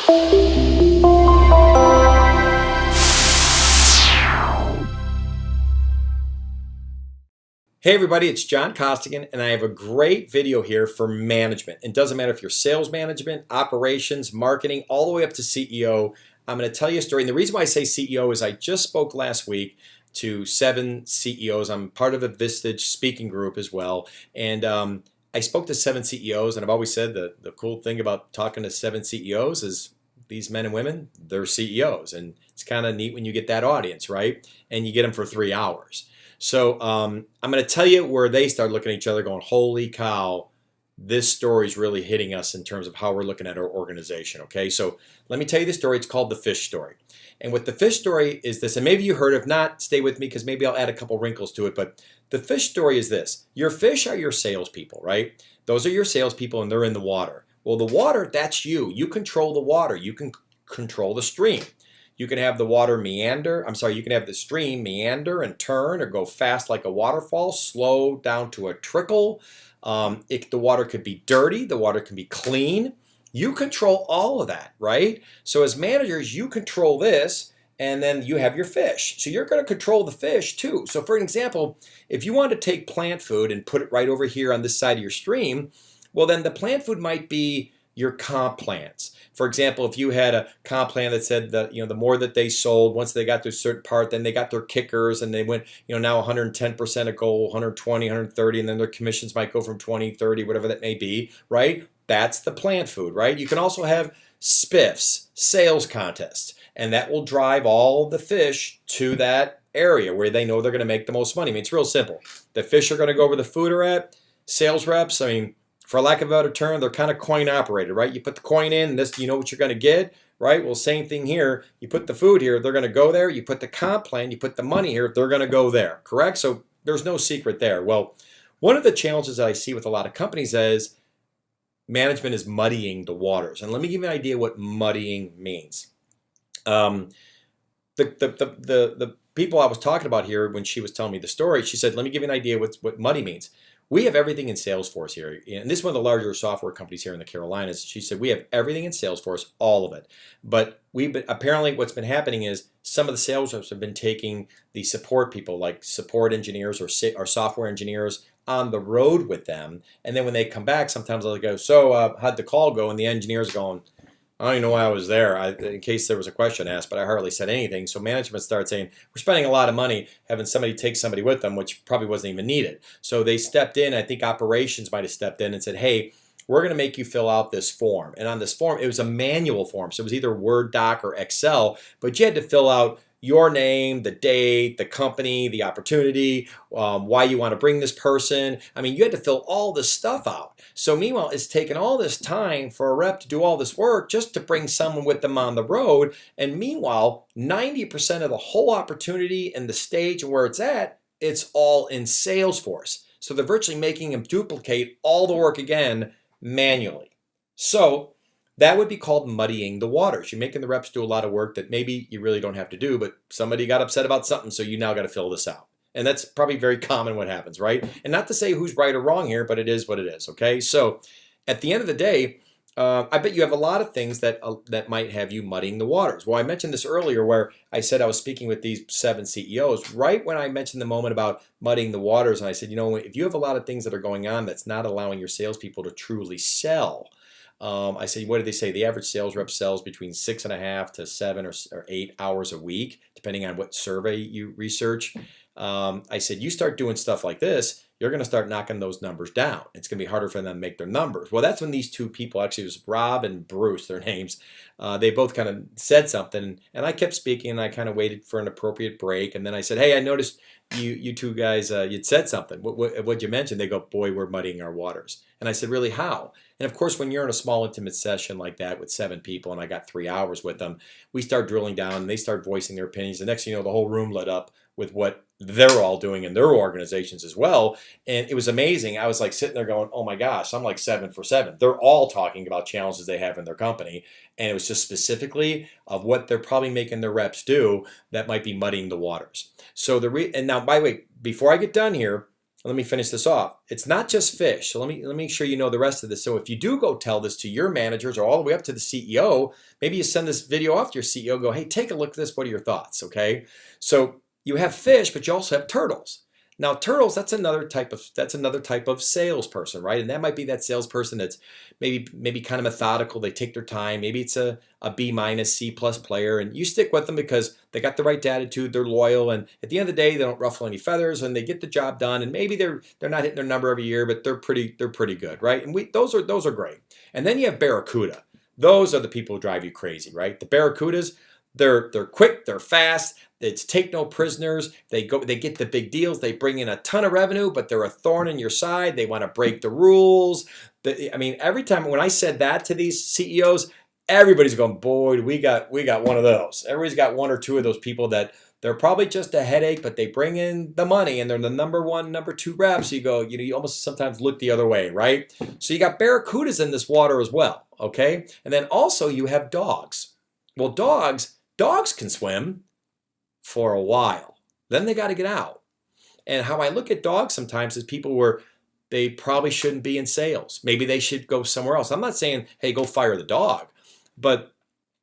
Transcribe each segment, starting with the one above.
Hey everybody, it's John Costigan, and I have a great video here for management. It doesn't matter if you're sales management, operations, marketing, all the way up to CEO. I'm going to tell you a story. And the reason why I say CEO is I just spoke last week to 7 CEOs. I'm part of a Vistage speaking group as well. And I spoke to 7 CEOs, and I've always said that the cool thing about talking to 7 CEOs is these men and women, they're CEOs. And it's kind of neat when you get that audience, right? And you get them for 3 hours. So I'm going to tell you where they start looking at each other going, holy cow, this story is really hitting us in terms of how we're looking at our organization. Okay, so let me tell you the story. It's called the fish story. And what the fish story is this, and maybe you heard it. If not, stay with me because maybe I'll add a couple wrinkles to it. But the fish story is this. Your fish are your salespeople, right? Those are your salespeople and they're in the water. Well, the water, that's you. You control the water. You can control the stream. You can have the water meander, you can have the stream meander and turn or go fast like a waterfall, slow down to a trickle. The water could be dirty, the water can be clean. You control all of that, right? So as managers, you control this and then you have your fish. So you're going to control the fish too. So for example, if you want to take plant food and put it right over here on this side of your stream, well then the plant food might be your comp plans. For example, if you had a comp plan that said that the more that they sold, once they got to a certain part, then they got their kickers and they went now 110% a goal, 120, 130, and then their commissions might go from 20, 30, whatever that may be, right? That's the plant food, right? You can also have spiffs, sales contests, and that will drive all the fish to that area where they know they're going to make the most money. I mean, it's real simple. The fish are going to go where the food are at. Sales reps, for lack of a better term, they're kind of coin operated, right? You put the coin in, this, you know what you're going to get, right? Well, same thing here. You put the food here, they're going to go there. You put the comp plan, you put the money here, they're going to go there, correct? So there's no secret there. Well, one of the challenges that I see with a lot of companies is management is muddying the waters. And let me give you an idea what muddying means. The people I was talking about here, when she was telling me the story, she said, let me give you an idea what muddy means. We have everything in Salesforce here, and this is one of the larger software companies here in the Carolinas. She said we have everything in Salesforce, all of it. But apparently what's been happening is some of the sales reps have been taking the support people, like support engineers or software engineers, on the road with them. And then when they come back, sometimes they'll go, so how'd the call go? And the engineer's going, I don't even know why I was there, in case there was a question asked, but I hardly said anything. So management started saying, we're spending a lot of money having somebody take somebody with them, which probably wasn't even needed. So they stepped in. I think operations might have stepped in and said, hey, we're going to make you fill out this form. And on this form, it was a manual form. So it was either Word doc or Excel, but you had to fill out your name, the date, the company, the opportunity, why you want to bring this person. You had to fill all this stuff out. So meanwhile, it's taken all this time for a rep to do all this work just to bring someone with them on the road. And meanwhile, 90% of the whole opportunity and the stage and where it's at, it's all in Salesforce. So they're virtually making them duplicate all the work again manually. So that would be called muddying the waters. You're making the reps do a lot of work that maybe you really don't have to do, but somebody got upset about something, so you now got to fill this out. And that's probably very common what happens, right? And not to say who's right or wrong here, but it is what it is, okay? So at the end of the day, I bet you have a lot of things that might have you muddying the waters. Well, I mentioned this earlier where I said I was speaking with these 7 CEOs, right when I mentioned the moment about muddying the waters, and I said, if you have a lot of things that are going on that's not allowing your salespeople to truly sell, I said, what did they say? The average sales rep sells between 6.5 to 7 or 8 hours a week, depending on what survey you research. I said, you start doing stuff like this, you're going to start knocking those numbers down. It's going to be harder for them to make their numbers. Well, that's when these 2 people, actually it was Rob and Bruce, their names, they both kind of said something, and I kept speaking, and I kind of waited for an appropriate break, and then I said, hey, I noticed you 2 guys, you'd said something. What'd you mention? They go, boy, we're muddying our waters. And I said, really, how? And of course, when you're in a small, intimate session like that with 7 people, and I got 3 hours with them, we start drilling down, and they start voicing their opinions. The next thing you know, the whole room lit up with what they're all doing in their organizations as well. And it was amazing. I was like sitting there going, oh my gosh, I'm like 7 for 7. They're all talking about challenges they have in their company. And it was just specifically of what they're probably making their reps do that might be muddying the waters. So and now, by the way, before I get done here, let me finish this off. It's not just fish. So let me make sure you know the rest of this. So if you do go tell this to your managers or all the way up to the CEO, maybe you send this video off to your CEO, go, hey, take a look at this. What are your thoughts? Okay. So you have fish, but you also have turtles. Now, turtles, that's another type of salesperson, right? And that might be that salesperson that's maybe kind of methodical. They take their time. Maybe it's a B minus, C plus player, and you stick with them because they got the right attitude. They're loyal, and at the end of the day, they don't ruffle any feathers, and they get the job done. And maybe they're not hitting their number every year, but they're pretty good, right? And those are great. And then you have barracuda. Those are the people who drive you crazy, right? The barracudas, they're quick, they're fast. It's take no prisoners. They get the big deals. They bring in a ton of revenue, but they're a thorn in your side. They want to break the rules. Every time when I said that to these CEOs, everybody's going, boy, we got one of those. Everybody's got one or two of those people that they're probably just a headache, but they bring in the money and they're the number one, number two reps. You go, you almost sometimes look the other way, right? So you got barracudas in this water as well, okay? And then also you have dogs. Well, dogs can swim for a while. Then they got to get out. And how I look at dogs sometimes is people where they probably shouldn't be in sales. Maybe they should go somewhere else. I'm not saying, hey, go fire the dog. But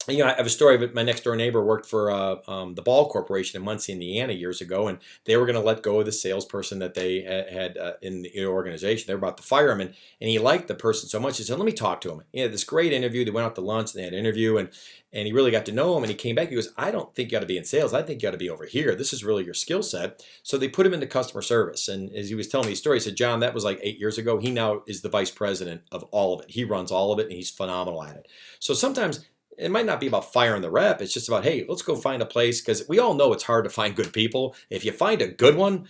I have a story of it. My next door neighbor worked for the Ball Corporation in Muncie, Indiana years ago, and they were going to let go of the salesperson that they had in the organization. They were about to fire him, and he liked the person so much. He said, let me talk to him. He had this great interview. They went out to lunch, and they had an interview, and he really got to know him, and he came back. He goes, I don't think you ought to be in sales. I think you ought to be over here. This is really your skill set. So they put him into customer service, and as he was telling me his story, he said, John, that was like 8 years ago. He now is the vice president of all of it. He runs all of it, and he's phenomenal at it. So sometimes it might not be about firing the rep. It's just about, hey, let's go find a place, because we all know it's hard to find good people. If you find a good one,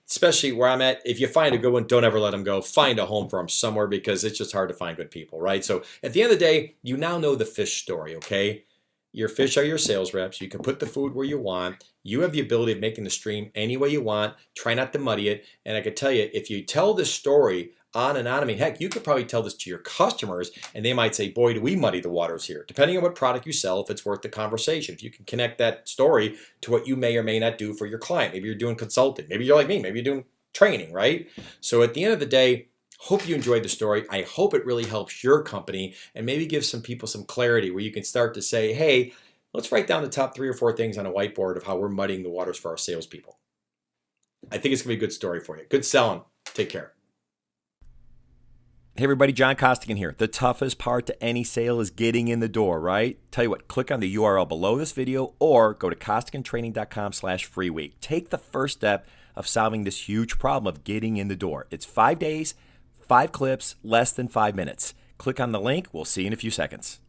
especially where I'm at, if you find a good one, don't ever let them go. Find a home for them somewhere, because it's just hard to find good people, right? So at the end of the day, you now know the fish story, okay? Your fish are your sales reps. You can put the food where you want. You have the ability of making the stream any way you want. Try not to muddy it. And I can tell you, if you tell this story on and on, heck, you could probably tell this to your customers, and they might say, boy, do we muddy the waters here. Depending on what product you sell, if it's worth the conversation. If you can connect that story to what you may or may not do for your client. Maybe you're doing consulting. Maybe you're like me. Maybe you're doing training, right? So at the end of the day, hope you enjoyed the story. I hope it really helps your company and maybe gives some people some clarity where you can start to say, hey, let's write down the top 3 or 4 things on a whiteboard of how we're muddying the waters for our salespeople. I think it's going to be a good story for you. Good selling. Take care. Hey everybody, John Costigan here. The toughest part to any sale is getting in the door, right? Tell you what, click on the URL below this video or go to costigantraining.com/free week. Take the first step of solving this huge problem of getting in the door. It's 5 days, 5 clips, less than 5 minutes. Click on the link. We'll see you in a few seconds.